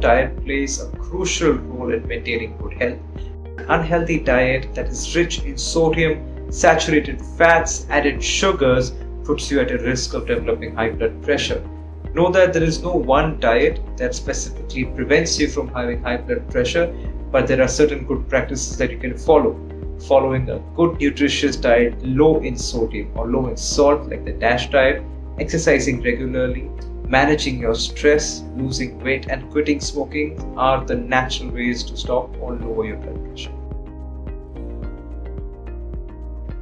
diet plays a crucial role in maintaining good health. Unhealthy diet that is rich in sodium, saturated fats, added sugars puts you at a risk of developing high blood pressure. Know that there is no one diet that specifically prevents you from having high blood pressure, but there are certain good practices that you can follow. Following a good nutritious diet low in sodium or low in salt like the DASH diet, exercising regularly, managing your stress, losing weight and quitting smoking are the natural ways to stop or lower your blood pressure.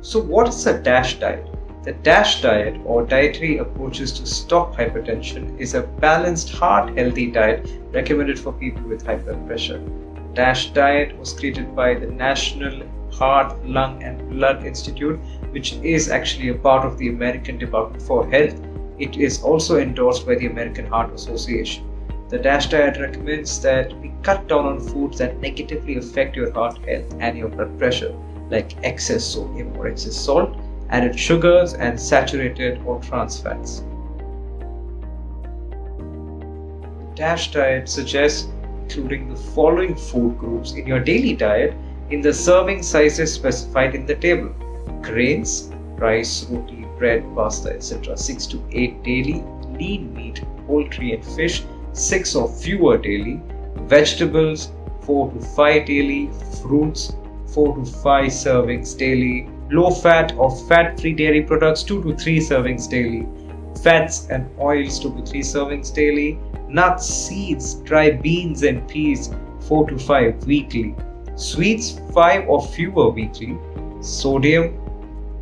So what is a DASH diet? The DASH diet, or Dietary Approaches to Stop Hypertension, is a balanced, heart-healthy diet recommended for people with high blood pressure. DASH diet was created by the National Heart, Lung and Blood Institute, which is actually a part of the American Department for Health. It is also endorsed by the American Heart Association. The DASH diet recommends that we cut down on foods that negatively affect your heart health and your blood pressure, like excess sodium or excess salt, added sugars and saturated or trans fats. The DASH diet suggests including the following food groups in your daily diet in the serving sizes specified in the table: grains, rice, roti, bread, pasta, etc. 6 to 8 daily; lean meat, poultry and fish, 6 or fewer daily; vegetables, 4 to 5 daily; fruits, 4 to 5 servings daily; low fat or fat-free dairy products, 2 to 3 servings daily; fats and oils, 2 to 3 servings daily; nuts, seeds, dry beans and peas, 4 to 5 weekly; sweets, 5 or fewer weekly; sodium,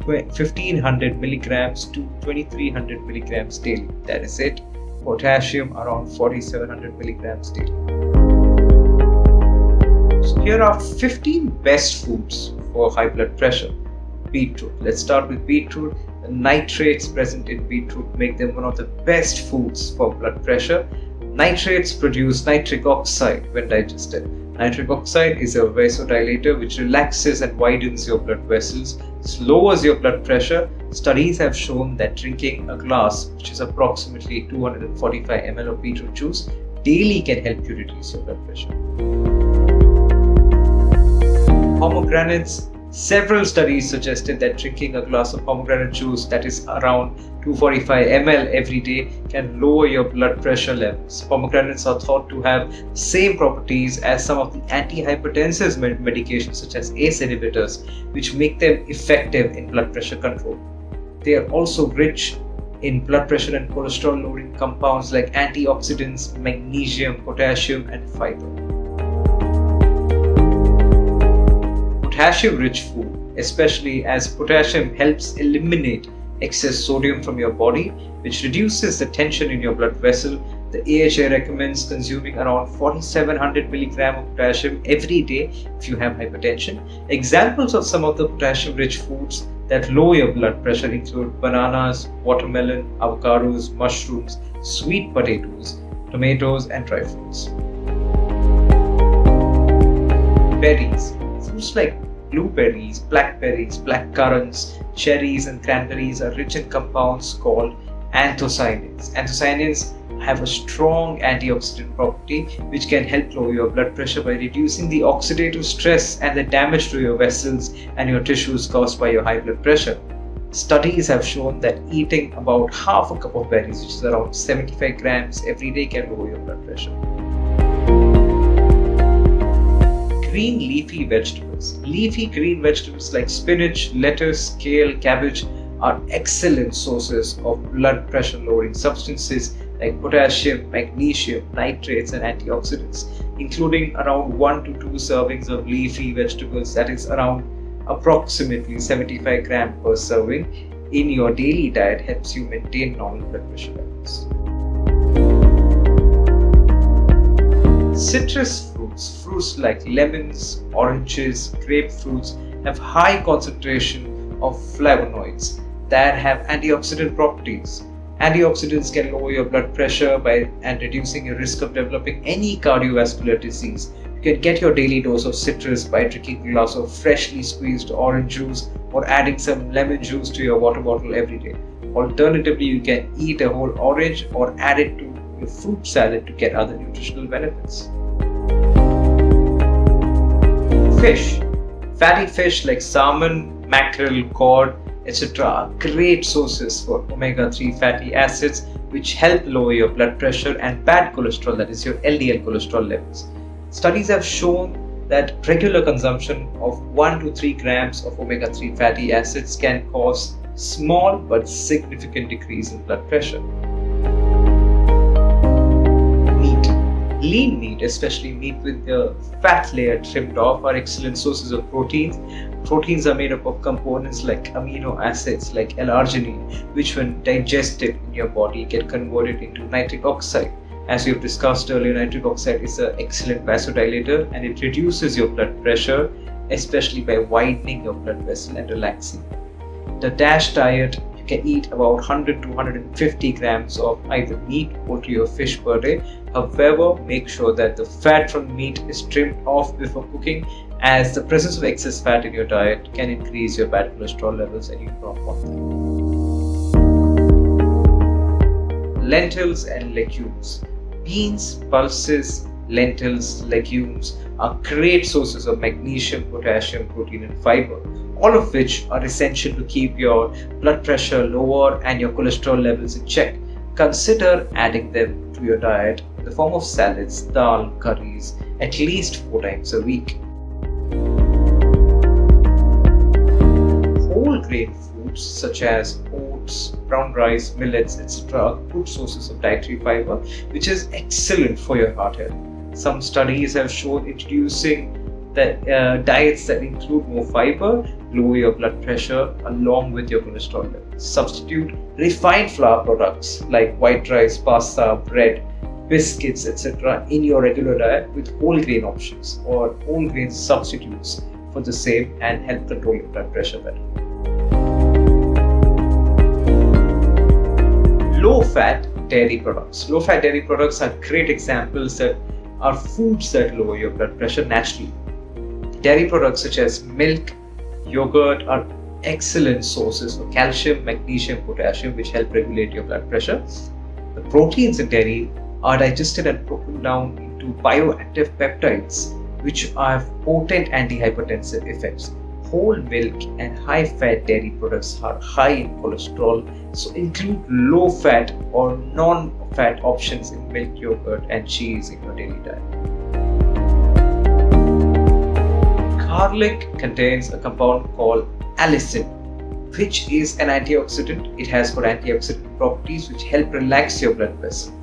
1500 milligrams to 2300 milligrams daily. That is it. Potassium, around 4700 milligrams daily. So here are 15 best foods for high blood pressure. Beetroot. Let's start with beetroot. The nitrates present in beetroot make them one of the best foods for blood pressure. Nitrates produce nitric oxide when digested. Nitric oxide is a vasodilator which relaxes and widens your blood vessels, lowers your blood pressure. Studies have shown that drinking a glass, which is approximately 245 ml of beetroot juice, daily can help you reduce your blood pressure. Pomegranates. Several studies suggested that drinking a glass of pomegranate juice, that is around 245 ml every day, can lower your blood pressure levels. Pomegranates are thought to have the same properties as some of the antihypertensive medications such as ACE inhibitors, which make them effective in blood pressure control. They are also rich in blood pressure and cholesterol lowering compounds like antioxidants, magnesium, potassium and fiber. Potassium-rich food, especially as potassium helps eliminate excess sodium from your body, which reduces the tension in your blood vessel. The AHA recommends consuming around 4700 mg of potassium every day if you have hypertension. Examples of some of the potassium-rich foods that lower your blood pressure include bananas, watermelon, avocados, mushrooms, sweet potatoes, tomatoes, and dry fruits. Berries. Fruits like blueberries, blackberries, blackcurrants, cherries, and cranberries are rich in compounds called anthocyanins. Anthocyanins have a strong antioxidant property which can help lower your blood pressure by reducing the oxidative stress and the damage to your vessels and your tissues caused by your high blood pressure. Studies have shown that eating about half a cup of berries, which is around 75 grams every day, can lower your blood pressure. Green leafy vegetables. Leafy green vegetables like spinach, lettuce, kale, cabbage are excellent sources of blood pressure lowering substances like potassium, magnesium, nitrates and antioxidants, including around 1 to 2 servings of leafy vegetables, that is around approximately 75 grams per serving in your daily diet, helps you maintain normal blood pressure levels. Citrus fruits. Fruits like lemons, oranges, grapefruits have high concentration of flavonoids that have antioxidant properties. Antioxidants can lower your blood pressure and reducing your risk of developing any cardiovascular disease. You can get your daily dose of citrus by drinking a glass of freshly squeezed orange juice or adding some lemon juice to your water bottle every day. Alternatively, you can eat a whole orange or add it to your fruit salad to get other nutritional benefits. Fish. Fatty fish like salmon, mackerel, cod, etc. are great sources for omega-3 fatty acids, which help lower your blood pressure and bad cholesterol, that is your LDL cholesterol levels. Studies have shown that regular consumption of 1 to 3 grams of omega-3 fatty acids can cause small but significant decrease in blood pressure. Meat. Lean meat, especially meat with the fat layer trimmed off, are excellent sources of proteins. Proteins are made up of components like amino acids like L-arginine, which when digested in your body get converted into nitric oxide. As we have discussed earlier, nitric oxide is an excellent vasodilator and it reduces your blood pressure, especially by widening your blood vessel and relaxing. The DASH diet, you can eat about 100 to 150 grams of either meat, poultry or fish per day. However, make sure that the fat from meat is trimmed off before cooking, as the presence of excess fat in your diet can increase your bad cholesterol levels and you do not want them. Lentils and legumes. Beans, pulses, lentils, legumes are great sources of magnesium, potassium, protein and fiber, all of which are essential to keep your blood pressure lower and your cholesterol levels in check. Consider adding them to your diet in the form of salads, dal, curries, at least 4 times a week. Whole grain foods such as oats, brown rice, millets, etc. are good sources of dietary fiber, which is excellent for your heart health. Some studies have shown introducing diets that include more fiber lower your blood pressure along with your cholesterol levels. Substitute refined flour products like white rice, pasta, bread, biscuits, etc. in your regular diet with whole grain options or whole grain substitutes for the same and help control your blood pressure better. Low-fat dairy products. Low-fat dairy products are great examples that are foods that lower your blood pressure naturally. Dairy products such as milk, yogurt are excellent sources for calcium, magnesium, potassium, which help regulate your blood pressure. The proteins in dairy are digested and broken down into bioactive peptides, which have potent antihypertensive effects. Whole milk and high-fat dairy products are high in cholesterol, so include low-fat or non-fat options in milk, yogurt, and cheese in your daily diet. Garlic contains a compound called allicin, which is an antioxidant. It has got antioxidant properties which help relax your blood vessel.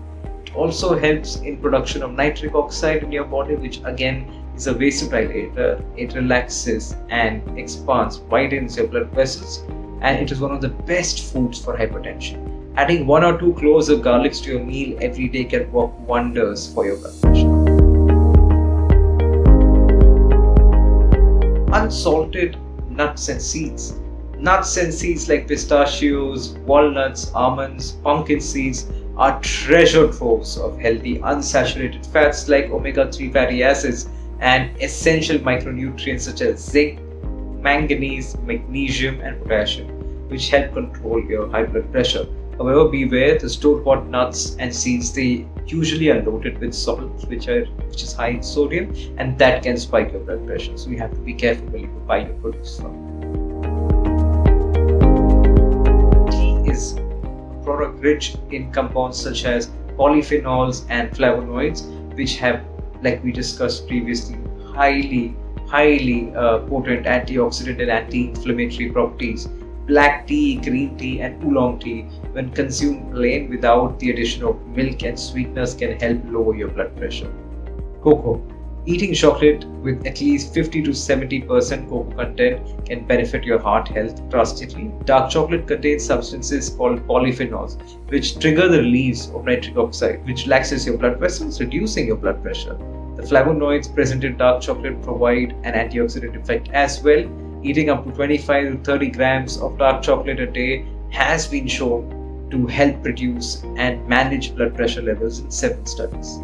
It also helps in production of nitric oxide in your body, which again is a vasodilator. It relaxes and expands, widens your blood vessels, and it is one of the best foods for hypertension. Adding 1 or 2 cloves of garlic to your meal every day can work wonders for your blood pressure. Unsalted nuts and seeds. Nuts and seeds like pistachios, walnuts, almonds, pumpkin seeds are treasure troves of healthy unsaturated fats like omega-3 fatty acids and essential micronutrients such as zinc, manganese, magnesium and potassium, which help control your high blood pressure. However, beware, the store-bought nuts and seeds, they usually are loaded with salt, which is high in sodium, and that can spike your blood pressure. So you have to be careful when you buy your produce from. Tea is a product rich in compounds such as polyphenols and flavonoids, which have, like we discussed previously, highly potent antioxidant and anti-inflammatory properties. Black tea, green tea and oolong tea, when consumed plain without the addition of milk and sweeteners, can help lower your blood pressure. Cocoa. Eating chocolate with at least 50 to 70% cocoa content can benefit your heart health drastically. Dark chocolate contains substances called polyphenols, which trigger the release of nitric oxide, which relaxes your blood vessels, reducing your blood pressure. The flavonoids present in dark chocolate provide an antioxidant effect as well. Eating up to 25 to 30 grams of dark chocolate a day has been shown to help reduce and manage blood pressure levels in 7 studies.